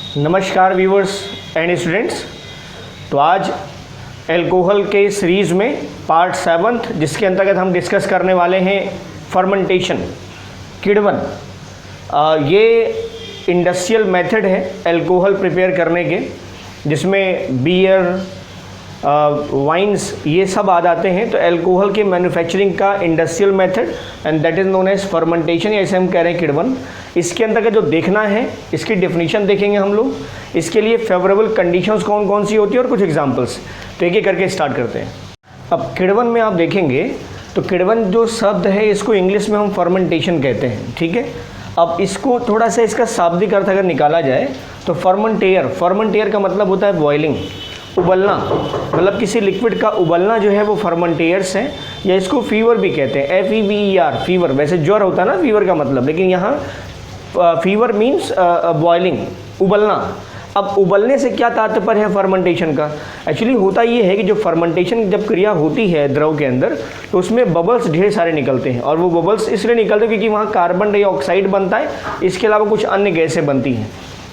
नमस्कार viewers and students. तो आज एल्कोहल के सीरीज़ में पार्ट 7 जिसके अंतर्गत हम डिस्कस करने वाले हैं फर्मेंटेशन, किण्वन। ये इंडस्ट्रियल मेथड है एल्कोहल प्रिपेयर करने के, जिसमें बियर, वाइन्स ये सब आ जाते हैं। तो एल्कोहल के मैन्युफैक्चरिंग का industrial method and that is known as fermentation, या इसे हम कह रहे हैं किण्वन। इसके अंतर्गत जो देखना है, इसकी डेफिनेशन देखेंगे हम लोग। इसके लिए फेवरेबल कंडीशंस कौन कौन सी होती है और कुछ एग्जांपल्स। तो एक एक करके स्टार्ट करते हैं। अब किण्वन में आप देखेंगे तो किण्वन जो शब्द है इसको इंग्लिश में हम फर्मेंटेशन कहते हैं, ठीक है। अब इसको थोड़ा सा इसका शाब्दिक अर्थ अगर निकाला जाए तो फर्मेंटेयर का मतलब होता है बॉइलिंग, उबलना। मतलब किसी लिक्विड का उबलना जो है वो फर्मेंटेयर्स है, या इसको फीवर भी कहते हैं, FEVER, फीवर। वैसे ज्वर होता है ना फीवर का मतलब, लेकिन यहाँ फीवर मीन्स बॉइलिंग, उबलना। अब उबलने से क्या तात्पर्य है फर्मेंटेशन का? एक्चुअली होता ये है कि जो फर्मेंटेशन जब क्रिया होती है द्रव के अंदर, तो उसमें बबल्स ढेर सारे निकलते हैं। और वो बबल्स इसलिए निकलते हैं क्योंकि वहाँ कार्बन डाइऑक्साइड बनता है, इसके अलावा कुछ अन्य गैसें बनती हैं।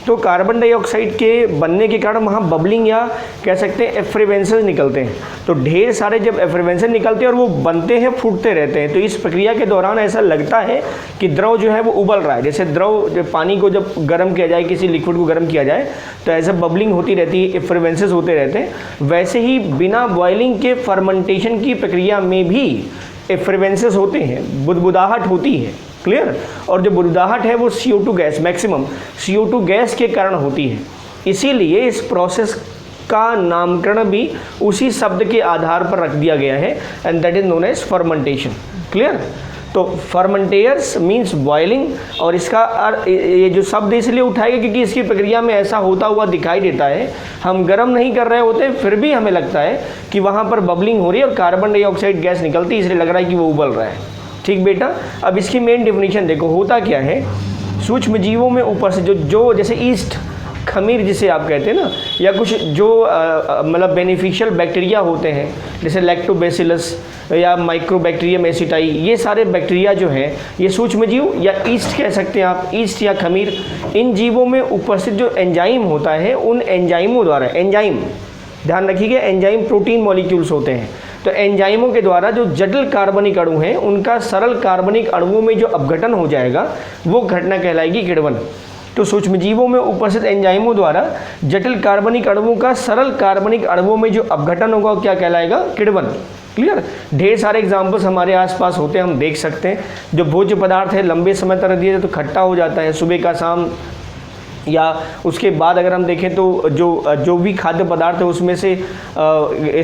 तो कार्बन डाइऑक्साइड के बनने के कारण वहाँ बबलिंग या कह सकते हैं एफ्रेवेंसेस निकलते हैं। तो ढेर सारे जब एफ्रेवेंसेस निकलते हैं और वो बनते हैं, फूटते रहते हैं, तो इस प्रक्रिया के दौरान ऐसा लगता है कि द्रव जो है वो उबल रहा है। जैसे द्रव, जब पानी को जब गर्म किया जाए, किसी लिक्विड को गर्म किया जाए, तो ऐसा बबलिंग होती रहती है, एफ्रेवेंसेस होते रहते हैं। वैसे ही बिना बॉइलिंग के फर्मेंटेशन की प्रक्रिया में भी एफ्रेवेंसेस होते हैं, बुदबुदाहट होती है, क्लियर। और जो बुदबुदाहट है वो CO2 gas, maximum CO2 gas के कारण होती है। इसीलिए इस प्रोसेस का नामकरण भी उसी शब्द के आधार पर रख दिया गया है, and that is known as fermentation, clear. तो फर्मेंटेयर्स मीन्स बॉइलिंग, और इसका ये जो शब्द इसलिए उठाएगा क्योंकि इसकी प्रक्रिया में ऐसा होता हुआ दिखाई देता है। हम गर्म नहीं कर रहे होते, फिर भी हमें लगता है कि वहाँ पर बबलिंग हो रही है और कार्बन डाइऑक्साइड गैस निकलती है, इसलिए लग रहा है कि वो उबल रहा है, ठीक बेटा। अब इसकी मेन डेफिनेशन देखो, होता क्या है। सूक्ष्म जीवों में ऊपर से जो जैसे ईस्ट, खमीर जिसे आप कहते हैं ना, या कुछ जो मतलब बेनिफिशियल बैक्टीरिया होते हैं, जैसे लैक्टोबैसिलस या माइक्रोबैक्टीरियम एसिटाई, ये सारे बैक्टीरिया जो हैं ये सूक्ष्म जीव या ईस्ट कह सकते हैं आप, ईस्ट या खमीर। इन जीवों में उपस्थित जो एंजाइम होता है, उन एंजाइमों द्वारा, एंजाइम ध्यान रखिएगा, एंजाइम प्रोटीन मॉलिक्यूल्स होते हैं। तो एंजाइमों के द्वारा जो जटिल कार्बनिक अणु हैं उनका सरल कार्बनिक अणुओं में जो अपघटन हो जाएगा, वो घटना कहलाएगी किण्वन। तो सूक्ष्मजीवों में उपस्थित एंजाइमों द्वारा जटिल कार्बनिक अणुओं का सरल कार्बनिक अणुओं में जो अपघटन होगा वो क्या कहलाएगा? किण्वन, क्लियर। ढेर सारे एग्जाम्पल्स हमारे आसपास होते हैं, हम देख सकते हैं। जो भोज्य पदार्थ है लंबे समय तक दिए तो खट्टा हो जाता है, सुबह का शाम, या उसके बाद अगर हम देखें तो जो भी खाद्य पदार्थ है उसमें से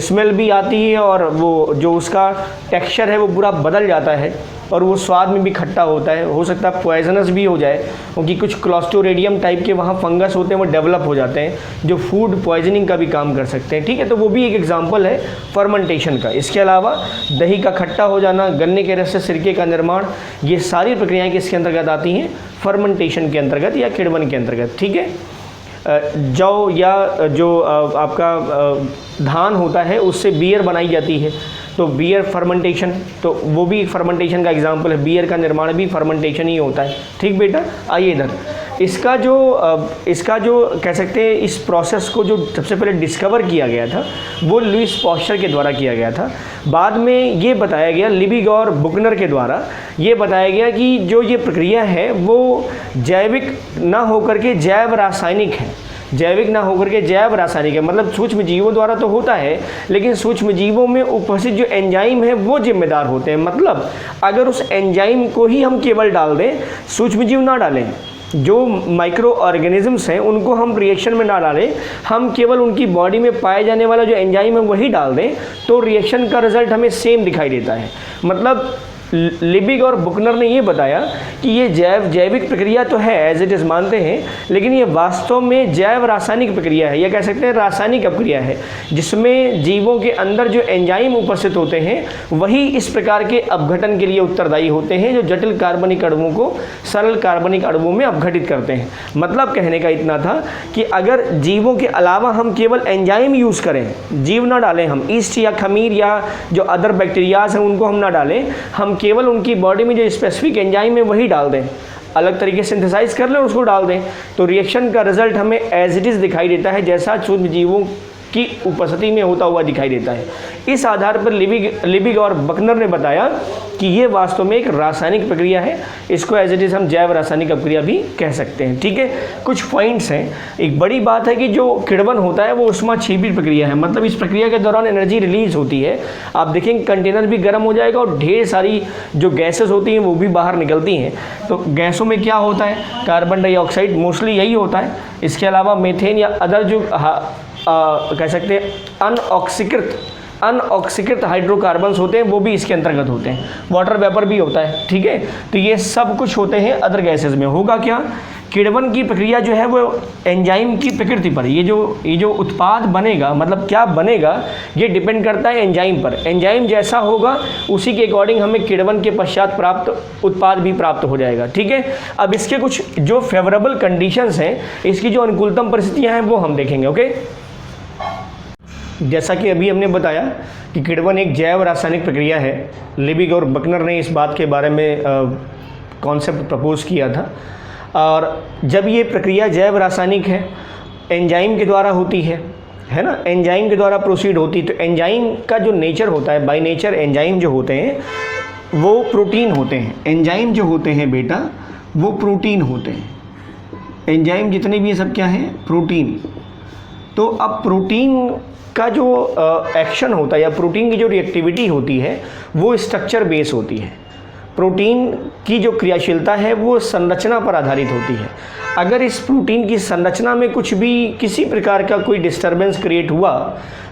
स्मेल भी आती है, और वो जो उसका टेक्सचर है वो पूरा बदल जाता है, और वो स्वाद में भी खट्टा होता है। हो सकता है पॉइजनस भी हो जाए, क्योंकि कुछ क्लोस्ट्रिडियम टाइप के वहाँ फंगस होते हैं, वो डेवलप हो जाते हैं, जो फूड पॉइजनिंग का भी काम कर सकते हैं, ठीक है। तो वो भी एक एग्जाम्पल है फर्मेंटेशन का। इसके अलावा दही का खट्टा हो जाना, गन्ने के रस से सिरके का निर्माण, ये सारी प्रक्रियाएँ किसके अंतर्गत आती हैं? फर्मेंटेशन के अंतर्गत या किण्वन के अंतर्गत, ठीक है। जौ या जो आपका धान होता है उससे बियर बनाई जाती है, तो बियर फर्मेंटेशन, तो वो भी फर्मेंटेशन का एग्जाम्पल है। बियर का निर्माण भी फर्मेंटेशन ही होता है, ठीक बेटा। आइए इधर, इसका जो कह सकते हैं, इस प्रोसेस को जो सबसे पहले डिस्कवर किया गया था वो लुईस पॉस्चर के द्वारा किया गया था। बाद में ये बताया गया लिबिग और बुकनर के द्वारा, ये बताया गया कि जो ये प्रक्रिया है वो जैविक ना होकर के जैव रासायनिक है। जैविक ना होकर के जैव रासायनिक है, मतलब सूक्ष्म जीवों द्वारा तो होता है, लेकिन सूक्ष्म जीवों में उपस्थित जो एंजाइम है वो जिम्मेदार होते हैं। मतलब अगर उस एंजाइम को ही हम केवल डाल दें, सूक्ष्म जीव ना डालें, जो माइक्रो ऑर्गेनिजम्स हैं उनको हम रिएक्शन में ना डालें, हम केवल उनकी बॉडी में पाए जाने वाला जो एंजाइम है वही डाल दें, तो रिएक्शन का रिजल्ट हमें सेम दिखाई देता है। मतलब लिबिग और बुकनर ने ये बताया कि ये जैविक प्रक्रिया तो है, एज इट इज़ मानते हैं, लेकिन ये वास्तव में जैव रासायनिक प्रक्रिया है, या कह सकते हैं रासायनिक अपक्रिया है, जिसमें जीवों के अंदर जो एंजाइम उपस्थित होते हैं वही इस प्रकार के अपघटन के लिए उत्तरदायी होते हैं, जो जटिल कार्बनिक अणुओं को सरल कार्बनिक अणुओं में अपघटित करते हैं। मतलब कहने का इतना था कि अगर जीवों के अलावा हम केवल एंजाइम यूज़ करें, जीव ना डालें, हम ईस्ट या खमीर या जो अदर बैक्टीरियाज हैं उनको हम ना डालें, हम केवल उनकी बॉडी में जो स्पेसिफिक एंजाइम है वही डाल दें, अलग तरीके से सिंथेसाइज कर लें और उसको डाल दें, तो रिएक्शन का रिजल्ट हमें एज इट इज़ दिखाई देता है, जैसा सूक्ष्म जीवों की उपस्थिति में होता हुआ दिखाई देता है। इस आधार पर लिबिग और बकनर ने बताया कि ये वास्तव में एक रासायनिक प्रक्रिया है, इसको एज इट इज़ हम जैव रासायनिक अपक्रिया भी कह सकते हैं। ठीक है, कुछ पॉइंट्स हैं। एक बड़ी बात है कि जो किण्वन होता है वो ऊष्माक्षेपी प्रक्रिया है, मतलब इस प्रक्रिया के दौरान एनर्जी रिलीज होती है। आप देखेंगे कंटेनर भी गर्म हो जाएगा और ढेर सारी जो गैसेस होती हैं वो भी बाहर निकलती हैं। तो गैसों में क्या होता है, कार्बन डाइऑक्साइड मोस्टली यही होता है। इसके अलावा मीथेन या अदर जो कह सकते हैं अनऑक्सीकृत हाइड्रोकार्बन्स होते हैं वो भी इसके अंतर्गत होते हैं। वाटर वेपर भी होता है। ठीक है, तो ये सब कुछ होते हैं अदर गैसेस में। होगा क्या, किण्वन की प्रक्रिया जो है वो एंजाइम की प्रकृति पर, ये जो उत्पाद बनेगा, मतलब क्या बनेगा, ये डिपेंड करता है एंजाइम पर। एंजाइम जैसा होगा उसी के अकॉर्डिंग हमें किण्वन के पश्चात प्राप्त उत्पाद भी प्राप्त हो जाएगा। ठीक है, अब इसके कुछ जो फेवरेबल कंडीशंस हैं, इसकी जो अनुकूलतम परिस्थितियां हैं वो हम देखेंगे। ओके, जैसा कि अभी हमने बताया कि किण्वन एक जैव रासायनिक प्रक्रिया है। लिबिग और बकनर ने इस बात के बारे में कॉन्सेप्ट प्रपोज किया था। और जब ये प्रक्रिया जैव रासायनिक है, एंजाइम के द्वारा होती है ना, एंजाइम के द्वारा प्रोसीड होती, तो एंजाइम का जो नेचर होता है, बाय नेचर एंजाइम जो होते हैं वो प्रोटीन होते हैं। एंजाइम जो होते हैं बेटा वो प्रोटीन होते हैं। एंजाइम जितने भी ये सब क्या हैं, प्रोटीन। तो अब प्रोटीन का जो एक्शन होता है या प्रोटीन की जो रिएक्टिविटी होती है वो स्ट्रक्चर बेस होती है। प्रोटीन की जो क्रियाशीलता है वो संरचना पर आधारित होती है। अगर इस प्रोटीन की संरचना में कुछ भी किसी प्रकार का कोई डिस्टर्बेंस क्रिएट हुआ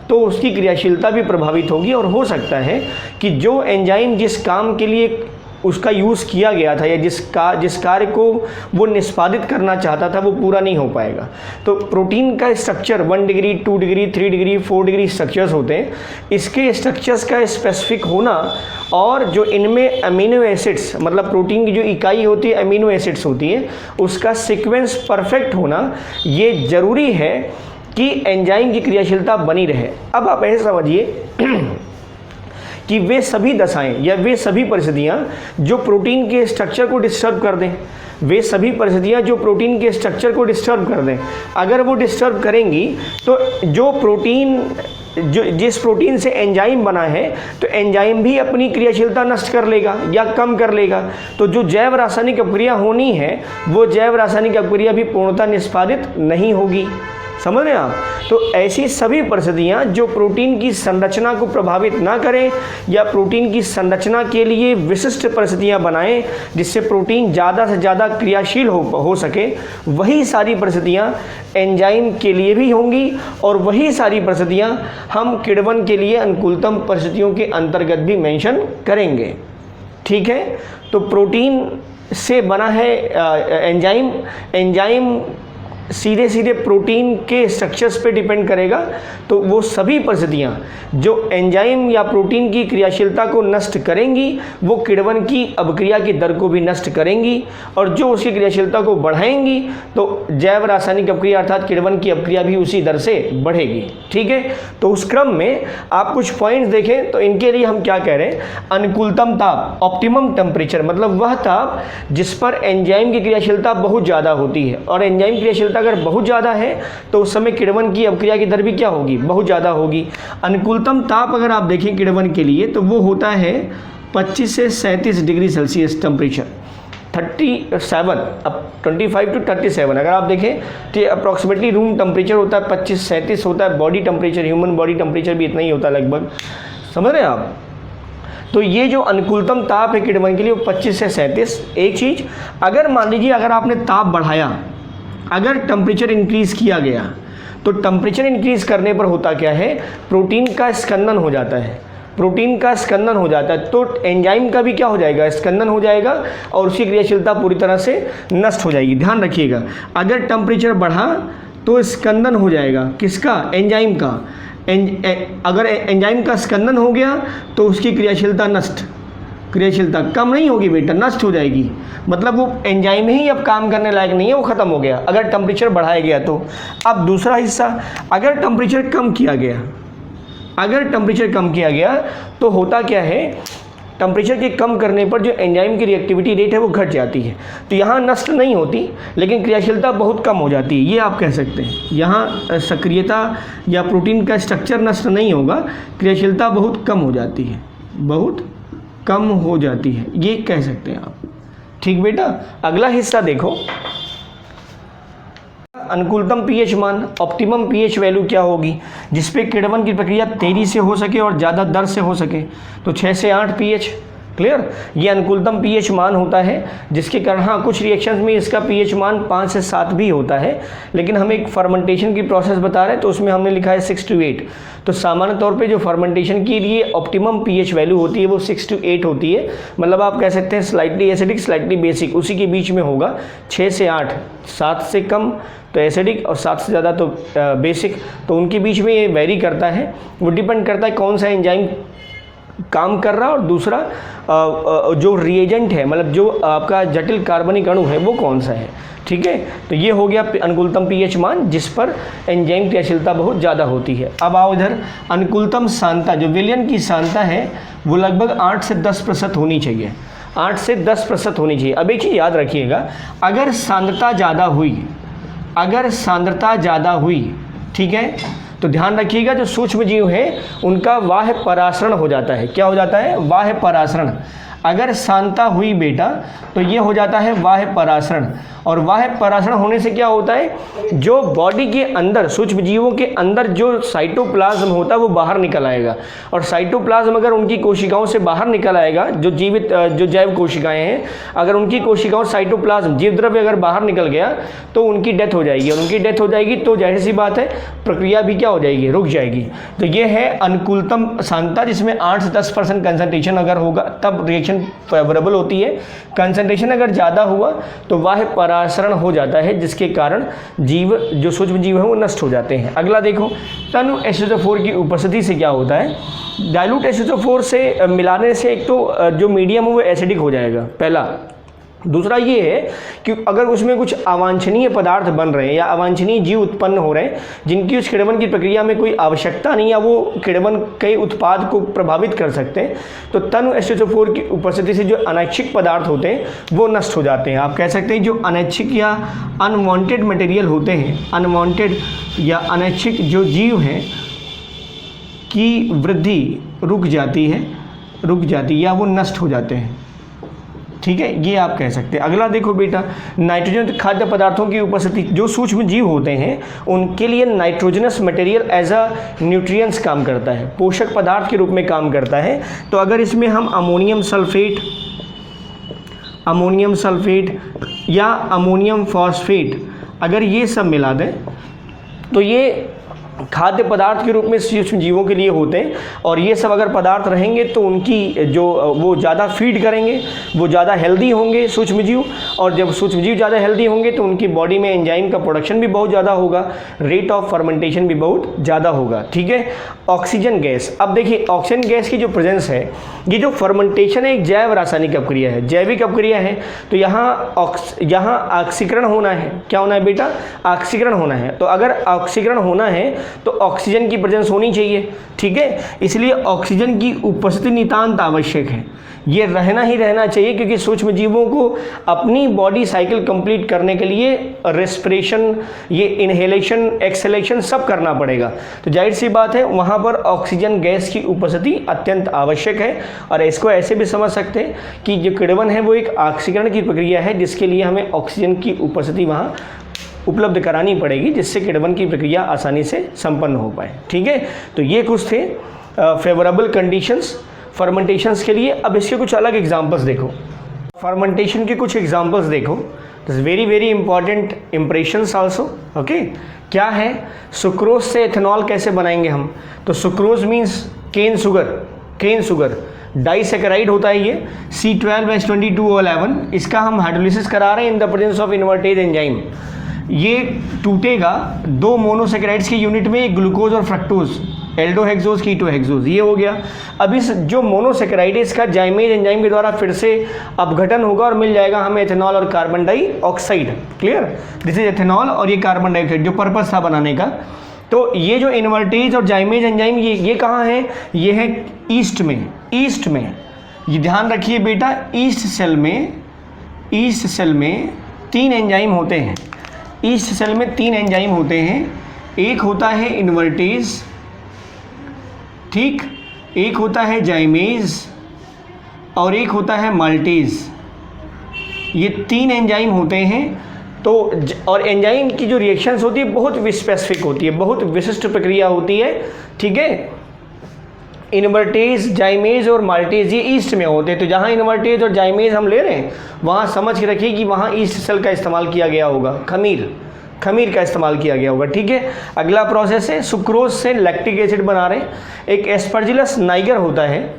तो उसकी क्रियाशीलता भी प्रभावित होगी, और हो सकता है कि जो एंजाइम जिस काम के लिए उसका यूज़ किया गया था या जिस कार्य को वो निष्पादित करना चाहता था वो पूरा नहीं हो पाएगा। तो प्रोटीन का structure 1 degree, 2 degree, 3 degree, 4 degree structures होते हैं। इसके स्ट्रक्चर्स का स्पेसिफिक होना और जो इनमें अमीनो एसिड्स, मतलब प्रोटीन की जो इकाई होती है अमीनो एसिड्स होती है, उसका सीक्वेंस परफेक्ट होना, ये ज़रूरी है कि एंजाइम की क्रियाशीलता बनी रहे। अब आप ऐसे समझिए कि वे सभी दशाएं या वे सभी परिस्थितियां जो प्रोटीन के स्ट्रक्चर को डिस्टर्ब कर दें, वे सभी परिस्थितियां जो प्रोटीन के स्ट्रक्चर को डिस्टर्ब कर दें, अगर वो डिस्टर्ब करेंगी तो जिस प्रोटीन से एंजाइम बना है तो एंजाइम भी अपनी क्रियाशीलता नष्ट कर लेगा या कम कर लेगा। तो जो जैव रासायनिक अपक्रिया होनी है वो जैव रासायनिक अपक्रिया भी पूर्णतः निष्पादित नहीं होगी। समझ रहे हैं आप? तो ऐसी सभी परिस्थितियां जो प्रोटीन की संरचना को प्रभावित ना करें या प्रोटीन की संरचना के लिए विशिष्ट परिस्थितियां बनाएं जिससे प्रोटीन ज़्यादा से ज़्यादा क्रियाशील हो सके, वही सारी परिस्थितियां एंजाइम के लिए भी होंगी और वही सारी परिस्थितियां हम किण्वन के लिए अनुकूलतम परिस्थितियों के अंतर्गत भी मेंशन करेंगे। ठीक है, तो प्रोटीन से बना है एंजाइम सीधे सीधे प्रोटीन के स्ट्रक्चर्स पे डिपेंड करेगा। तो वो सभी परिस्थितियाँ जो एंजाइम या प्रोटीन की क्रियाशीलता को नष्ट करेंगी वो किण्वन की अपक्रिया की दर को भी नष्ट करेंगी, और जो उसकी क्रियाशीलता को बढ़ाएंगी तो जैव रासायनिक अपक्रिया अर्थात किण्वन की अपक्रिया भी उसी दर से बढ़ेगी। ठीक है, तो उस क्रम में आप कुछ पॉइंट्स देखें तो इनके लिए हम क्या कह रहे हैं, अनुकूलतम ताप, ऑप्टिमम टेम्परेचर, मतलब वह ताप जिस पर एंजाइम की क्रियाशीलता बहुत ज़्यादा होती है, और एंजाइम क्रियाशीलता अगर बहुत ज़्यादा है तो उस समय किण्वन की अपक्रिया की दर भी क्या होगी, बहुत ज़्यादा होगी। अनुकूलतम ताप अगर आप देखें किण्वन के लिए तो वो होता है 25 से 37 डिग्री सेल्सियस टेम्परेचर, 37 अब 25 to 37 अगर आप देखें तो अप्रॉक्सीमेटली रूम टेम्परेचर होता है 25-37 होता है। Body temperature, human body temperature भी इतना ही होता है लगभग। समझ रहे हैं आप? तो ये जो अनुकूलतम ताप है किण्वन के लिए वो 25 से 37। एक चीज़, अगर मान लीजिए अगर आपने ताप बढ़ाया, अगर टेम्परेचर इंक्रीज़ किया गया तो टेम्परेचर इंक्रीज़ करने पर होता क्या है, प्रोटीन का स्कंदन हो जाता है। प्रोटीन का स्कंदन हो जाता है तो एंजाइम का भी क्या हो जाएगा, स्कंदन हो जाएगा और उसकी क्रियाशीलता पूरी तरह से नष्ट हो जाएगी। ध्यान रखिएगा, अगर टेम्परेचर बढ़ा तो स्कंदन हो जाएगा, किसका, एंजाइम का। अगर एंजाइम का स्कंदन हो गया तो उसकी क्रियाशीलता नष्ट, क्रियाशीलता कम नहीं होगी बेटा, नष्ट हो जाएगी। मतलब वो एंजाइम ही अब काम करने लायक नहीं है, वो ख़त्म हो गया अगर टेम्परेचर बढ़ाया गया तो। अब दूसरा हिस्सा, अगर टेम्परेचर कम किया गया, अगर टेम्परेचर कम किया गया तो होता क्या है टेम्परेचर के कम करने पर जो एंजाइम की रिएक्टिविटी रेट है वो घट जाती है। तो यहाँ नष्ट नहीं होती लेकिन क्रियाशीलता बहुत कम हो जाती है, ये आप कह सकते हैं। यहाँ सक्रियता या प्रोटीन का स्ट्रक्चर नष्ट नहीं होगा, क्रियाशीलता बहुत कम हो जाती है, बहुत कम हो जाती है, ये कह सकते हैं आप। ठीक बेटा, अगला हिस्सा देखो, अनुकूलतम पीएच मान, ऑप्टिमम पीएच वैल्यू क्या होगी जिसपे किण्वन की प्रक्रिया तेजी से हो सके और ज़्यादा दर से हो सके। तो 6 से 8 पीएच, क्लियर, ये अनुकूलतम पीएच मान होता है जिसके कारण हाँ कुछ रिएक्शंस में इसका पीएच मान 5 से 7 भी होता है, लेकिन हम एक फर्मेंटेशन की प्रोसेस बता रहे हैं तो उसमें हमने लिखा है 6 to 8। तो सामान्य तौर पे जो फर्मेंटेशन के लिए ऑप्टिमम पीएच वैल्यू होती है वो 6 to 8 होती है, मतलब आप कह सकते हैं स्लाइटली एसिडिक स्लाइटली बेसिक, उसी के बीच में होगा 6 से 8, 7 से कम तो एसिडिक और 7 से ज़्यादा तो बेसिक, तो उनके बीच में ये वेरी करता है। वो डिपेंड करता है कौन सा एंजाइम काम कर रहा है और दूसरा जो रिएजेंट है, मतलब जो आपका जटिल कार्बनिक अणु है वो कौन सा है। ठीक है, तो ये हो गया अनुकूलतम पीएच मान जिस पर एंजाइम क्रियाशीलता बहुत ज़्यादा होती है। अब आओ इधर, अनुकूलतम सांद्रता, जो विलयन की सांद्रता है वो लगभग 8 से 10% होनी चाहिए, 8 से 10% होनी चाहिए। अब एक चीज़ याद रखिएगा, अगर सांद्रता ज़्यादा हुई, अगर सांद्रता ज़्यादा हुई, ठीक है, तो ध्यान रखिएगा जो सूक्ष्म जीव है उनका बाह्य परासरण हो जाता है। क्या हो जाता है? बाह्य परासरण। अगर सांद्रता हुई बेटा तो ये हो जाता है बाह्य परासरण, और बाह्य परासरण होने से क्या होता है, जो बॉडी के अंदर सूक्ष्म जीवों के अंदर जो साइटोप्लाज्म होता है वो बाहर निकल आएगा, और साइटोप्लाज्म अगर उनकी कोशिकाओं से बाहर निकल आएगा, जो जीवित जो जैव कोशिकाएं हैं, अगर उनकी कोशिकाओं साइटोप्लाज्म जीव द्रव्य अगर बाहर निकल गया तो उनकी डेथ हो जाएगी, और उनकी डेथ हो जाएगी तो जाहिर सी बात है प्रक्रिया भी क्या हो जाएगी, रुक जाएगी। तो ये है अनुकूलतम सांद्रता जिसमें 8 से 10% कंसंट्रेशन अगर होगा तब रिएक्शन फेवरेबल होती है। कंसंट्रेशन अगर ज़्यादा हुआ तो बाह्य परासरण हो जाता है जिसके कारण जीव जो सूक्ष्म जीव हैं वो नष्ट हो जाते हैं। अगला देखो, तनु H2SO4 की उपस्थिति से क्या होता है। डाइल्यूट H2SO4 से मिलाने से एक तो जो मीडियम है वो एसिडिक हो जाएगा, पहला। दूसरा ये है कि अगर उसमें कुछ अवांछनीय पदार्थ बन रहे हैं या अवांछनीय जीव उत्पन्न हो रहे हैं जिनकी उस किण्वन की प्रक्रिया में कोई आवश्यकता नहीं है, वो किण्वन के उत्पाद को प्रभावित कर सकते हैं, तो तनु H2SO4 की उपस्थिति से जो अनैच्छिक पदार्थ होते हैं वो नष्ट हो जाते हैं। आप कह सकते हैं जो अनैच्छिक या अनवांटेड मटेरियल होते हैं, अनवांटेड या अनैच्छिक जो जीव हैं की वृद्धि रुक जाती है या वो नष्ट हो जाते हैं। ठीक है, ये आप कह सकते हैं। अगला देखो बेटा, नाइट्रोजन खाद्य पदार्थों की उपस्थिति, जो सूक्ष्म जीव होते हैं उनके लिए nitrogenous material as a nutrients काम करता है, पोषक पदार्थ के रूप में काम करता है। तो अगर इसमें हम अमोनियम सल्फेट या अमोनियम फॉस्फेट अगर ये सब मिला दें तो ये खाद्य पदार्थ के रूप में सूक्ष्म जीवों के लिए होते हैं, और ये सब अगर पदार्थ रहेंगे तो उनकी जो वो ज़्यादा फीड करेंगे, वो ज़्यादा हेल्दी होंगे सूक्ष्म जीव, और जब सूक्ष्म जीव ज़्यादा हेल्दी होंगे तो उनकी बॉडी में एंजाइम का प्रोडक्शन भी बहुत ज़्यादा होगा, रेट ऑफ फर्मेंटेशन भी बहुत ज़्यादा होगा। ठीक है, ऑक्सीजन गैस। अब देखिए ऑक्सीजन गैस की जो प्रेजेंस है, ये जो फर्मेंटेशन है एक जैव रासायनिक अपक्रिया है, जैविक अपक्रिया है, तो यहाँ ऑक्सीकरण होना है। क्या होना है बेटा? ऑक्सीकरण होना है। तो अगर ऑक्सीकरण होना है तो ऑक्सीजन की प्रेजेंस होनी चाहिए। ठीक है, इसलिए ऑक्सीजन की उपस्थिति नितांत आवश्यक है, ये रहना चाहिए, क्योंकि सूक्ष्म जीवों को अपनी बॉडी साइकिल कंप्लीट करने के लिए रेस्पिरेशन, ये इनहेलेशन, एक्सहेलेशन सब करना पड़ेगा। तो जाहिर सी बात है वहाँ पर ऑक्सीजन गैस की उपस्थिति अत्यंत आवश्यक है। और इसको ऐसे भी समझ सकते हैं कि जो किण्वन है वो एक ऑक्सीकरण की प्रक्रिया है जिसके लिए हमें ऑक्सीजन की उपस्थिति वहाँ उपलब्ध करानी पड़ेगी, जिससे किण्वन की प्रक्रिया आसानी से संपन्न हो पाए। ठीक है, तो ये कुछ थे फेवरेबल कंडीशंस फर्मेंटेशंस के लिए। अब इसके कुछ अलग एग्जांपल्स देखो, फर्मेंटेशन के कुछ एग्जांपल्स देखो, this very important impressions also. Okay, क्या है? सुक्रोज से एथेनॉल कैसे बनाएंगे हम? तो sucrose means cane sugar, disaccharide होता है ये, C12H22O11। इसका हम हाइड्रोलिसिस करा रहे हैं in the presence of invertase enzyme. ये टूटेगा 2 मोनोसैकेराइड्स की यूनिट में, एक ग्लूकोज और फ्रक्टोज, एल्डोहेक्सोज कीटोहेक्सोज, ये हो गया। अब इस जो मोनोसैकेराइड है इसका जाइमेज एंजाइम के द्वारा फिर से अपघटन होगा और मिल जाएगा हमें एथेनॉल और carbon dioxide. Clear, this is ethanol और ये कार्बन डाइऑक्साइड जो पर्पस था बनाने का। तो ये जो इन्वर्टेज और जाइमेज एंजाइम ये कहाँ है? ये है ईस्ट में, ये ध्यान रखिए बेटा, ईस्ट सेल में 3 एंजाइम होते हैं। ईस्ट सेल में 3 एंजाइम होते हैं। एक होता है इन्वर्टेज, ठीक, एक होता है जाइमेज और एक होता है माल्टेज। ये 3 एंजाइम होते हैं। तो और एंजाइम की जो रिएक्शंस होती है बहुत स्पेसिफिक होती है, बहुत विशिष्ट प्रक्रिया होती है, ठीक है। इन्वर्टेज, जाइमेज और माल्टेज ये ईस्ट में होते हैं। तो जहाँ इन्वर्टेज और जाइमेज हम ले रहे हैं वहाँ समझ के रखिए कि वहाँ ईस्ट सेल का इस्तेमाल किया गया होगा, खमीर का इस्तेमाल किया गया होगा, ठीक है। अगला प्रोसेस है, सुक्रोज से लैक्टिक एसिड बना रहे हैं। एक एस्परजिलस नाइगर होता है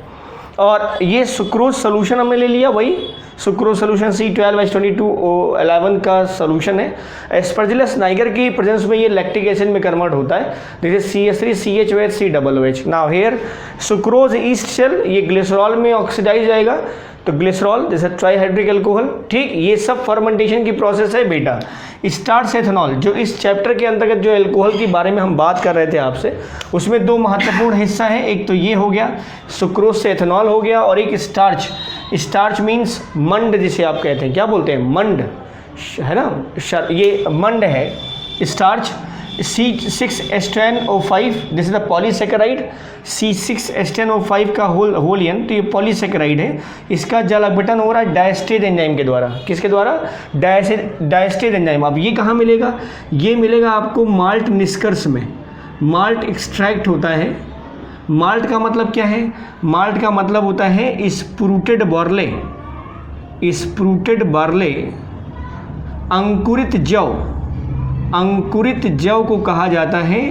और ये सुक्रोज सोल्यूशन हमने ले लिया, वही सुक्रोज सोल्यूशन C12H22O11 का सोल्यूशन है। एस्परजिलस नाइगर की प्रेजेंस में ये लैक्टिक एसिड में कन्वर्ट होता है, this is CH3CHOH। Now here sucrose yeast cell, ये ग्लिसरॉल में ऑक्सीडाइज जाएगा, तो ग्लिसरॉल जैसे ट्राइहाइड्रिक अल्कोहल, ठीक। ये सब फर्मेंटेशन की प्रोसेस है बेटा। स्टार्च एथेनॉल, जो इस चैप्टर के अंतर्गत जो अल्कोहल के बारे में हम बात कर रहे थे आपसे, उसमें 2 महत्वपूर्ण हिस्सा है। एक तो ये हो गया सुक्रोज से एथेनॉल हो गया, और एक स्टार्च मीन्स मंड, जिसे आप कहते हैं, क्या बोलते हैं, मंड है ना, ये मंड है starch. C6H10O5, this is the polysaccharide. C6H10O5 का होलियन, तो ये पॉलीसेकेराइड है। इसका जल अपघटन हो रहा है डायस्टेज एंजाइम के द्वारा। किसके द्वारा? Diastase enzyme. अब ये कहाँ मिलेगा? ये मिलेगा आपको माल्ट निष्कर्ष में। माल्ट एक्सट्रैक्ट होता है। माल्ट का मतलब क्या है? माल्ट का मतलब होता है स्प्रूटेड बार्ले, अंकुरित जौ को कहा जाता है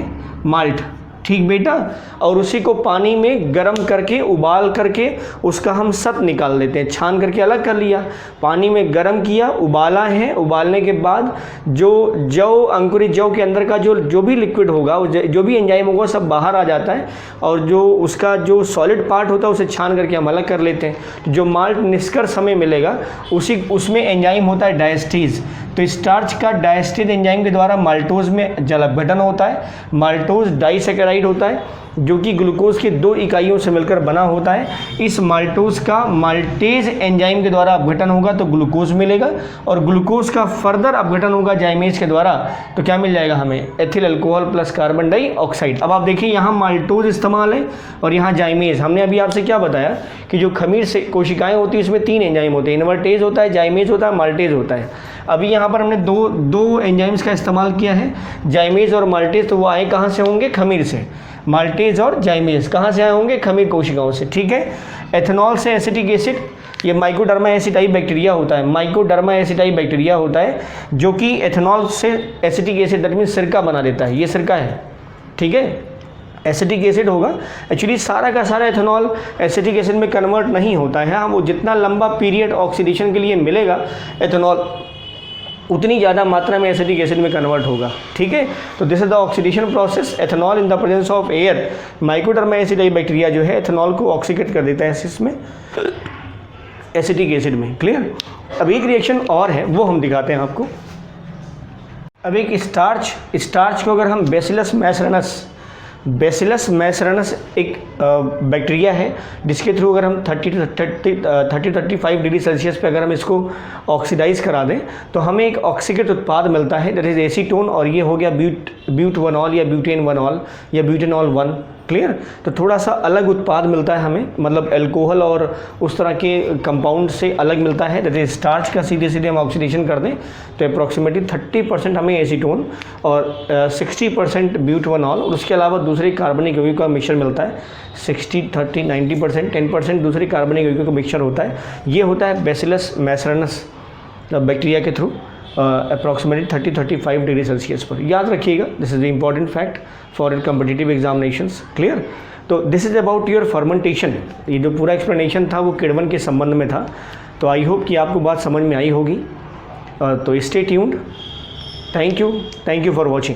माल्ट, ठीक बेटा। और उसी को पानी में गर्म करके, उबाल करके उसका हम सत निकाल लेते हैं, छान करके अलग कर लिया, पानी में गर्म किया, उबाला है। उबालने के बाद जो जौ, अंकुरित जौ के अंदर का जो भी लिक्विड होगा, जो भी एंजाइम होगा, सब बाहर आ जाता है, और जो उसका जो सॉलिड पार्ट होता है उसे छान करके हम अलग कर लेते हैं। जो माल्ट निष्कर्ष हमें मिलेगा उसमें एंजाइम होता है डायस्टेज। तो स्टार्च का डायस्टेज एंजाइम के द्वारा माल्टोज में जल अपघटन होता है। माल्टोज डाइसेकेराइड होता है जो कि ग्लूकोज की 2 इकाइयों से मिलकर बना होता है। इस माल्टोज का माल्टेज एंजाइम के द्वारा अपघटन होगा तो ग्लूकोज मिलेगा, और ग्लूकोज का फर्दर अपघटन होगा जाइमेज के द्वारा, तो क्या मिल जाएगा हमें? Ethyl alcohol plus carbon dioxide. अब आप देखिए यहाँ माल्टोज इस्तेमाल है और यहाँ जाइमेज। हमने अभी आपसे क्या बताया कि जो खमीर से कोशिकाएं होती है उसमें 3 एंजाइम होते हैं, इन्वर्टेज होता है, जाइमेज होता है, माल्टेज होता है। अभी यहाँ पर हमने दो एंजाइम्स का इस्तेमाल किया है, जाइमेज और माल्टेज। तो वो आए कहाँ से होंगे? खमीर से। माल्टेज और जाइमेज कहाँ से आए होंगे? खमीर कोशिकाओं से, ठीक है। एथेनॉल से एसिटिक एसिड, ये माइकोडर्मा एसिटाई बैक्टीरिया होता है, माइकोडर्मा एसिटाई बैक्टीरिया होता है जो कि एथेनॉल से एसिटिक एसिड, दैट मीन सिरका बना देता है। ये सिरका है, ठीक है, एसिटिक एसिड होगा। एक्चुअली सारा का सारा एथेनॉल एसिटिक एसिड में कन्वर्ट नहीं होता है। हाँ, वो जितना लंबा पीरियड ऑक्सीडेशन के लिए मिलेगा एथेनॉल, उतनी ज़्यादा मात्रा में एसिटिक एसिड में कन्वर्ट होगा, ठीक है। तो this is the oxidation process. Ethanol in the presence of air, Mycoderma aceti bacteria जो है एथेनॉल को ऑक्सीडेट कर देता है इसमें, एसिटिक एसिड में। क्लियर? अब एक रिएक्शन और है, वो हम दिखाते हैं आपको। अब एक स्टार्च को अगर हम बैसिलस मैसरनस एक बैक्टीरिया है जिसके थ्रू अगर हम 30-35 डिग्री सेल्सियस पे अगर हम इसको ऑक्सीडाइज करा दें तो हमें एक ऑक्सीकृत उत्पाद मिलता है, दैट इज एसीटोन, और ये हो गया ब्यूटवनॉल या ब्यूटेनवनॉल या ब्यूटेनॉल 1। क्लियर? तो थोड़ा सा अलग उत्पाद मिलता है हमें, मतलब अल्कोहल और उस तरह के कंपाउंड से अलग मिलता है। दैट इज स्टार्च का सीधे हम ऑक्सीडेशन कर दें तो अप्रॉक्सीमेटली 30% हमें एसीटोन और 60% ब्यूटवनॉल, और उसके अलावा दूसरे कार्बनिक यौगिकों का मिक्सचर मिलता है। 60-30-90%, 10% दूसरे कार्बनिक यौगिकों का मिक्सचर होता है। ये होता है बैसिलस मैसरनस बैक्टीरिया के थ्रू अप्रॉक्सीमेटली 30-35 डिग्री सेल्सियस पर। याद रखिएगा, this is the important fact for your competitive examinations. Clear? तो this is about your fermentation. ये जो पूरा एक्सप्लेनेशन था वो किण्वन के संबंध में था। तो आई होप कि आपको बात समझ में आई होगी। तो stay tuned. Thank you for watching.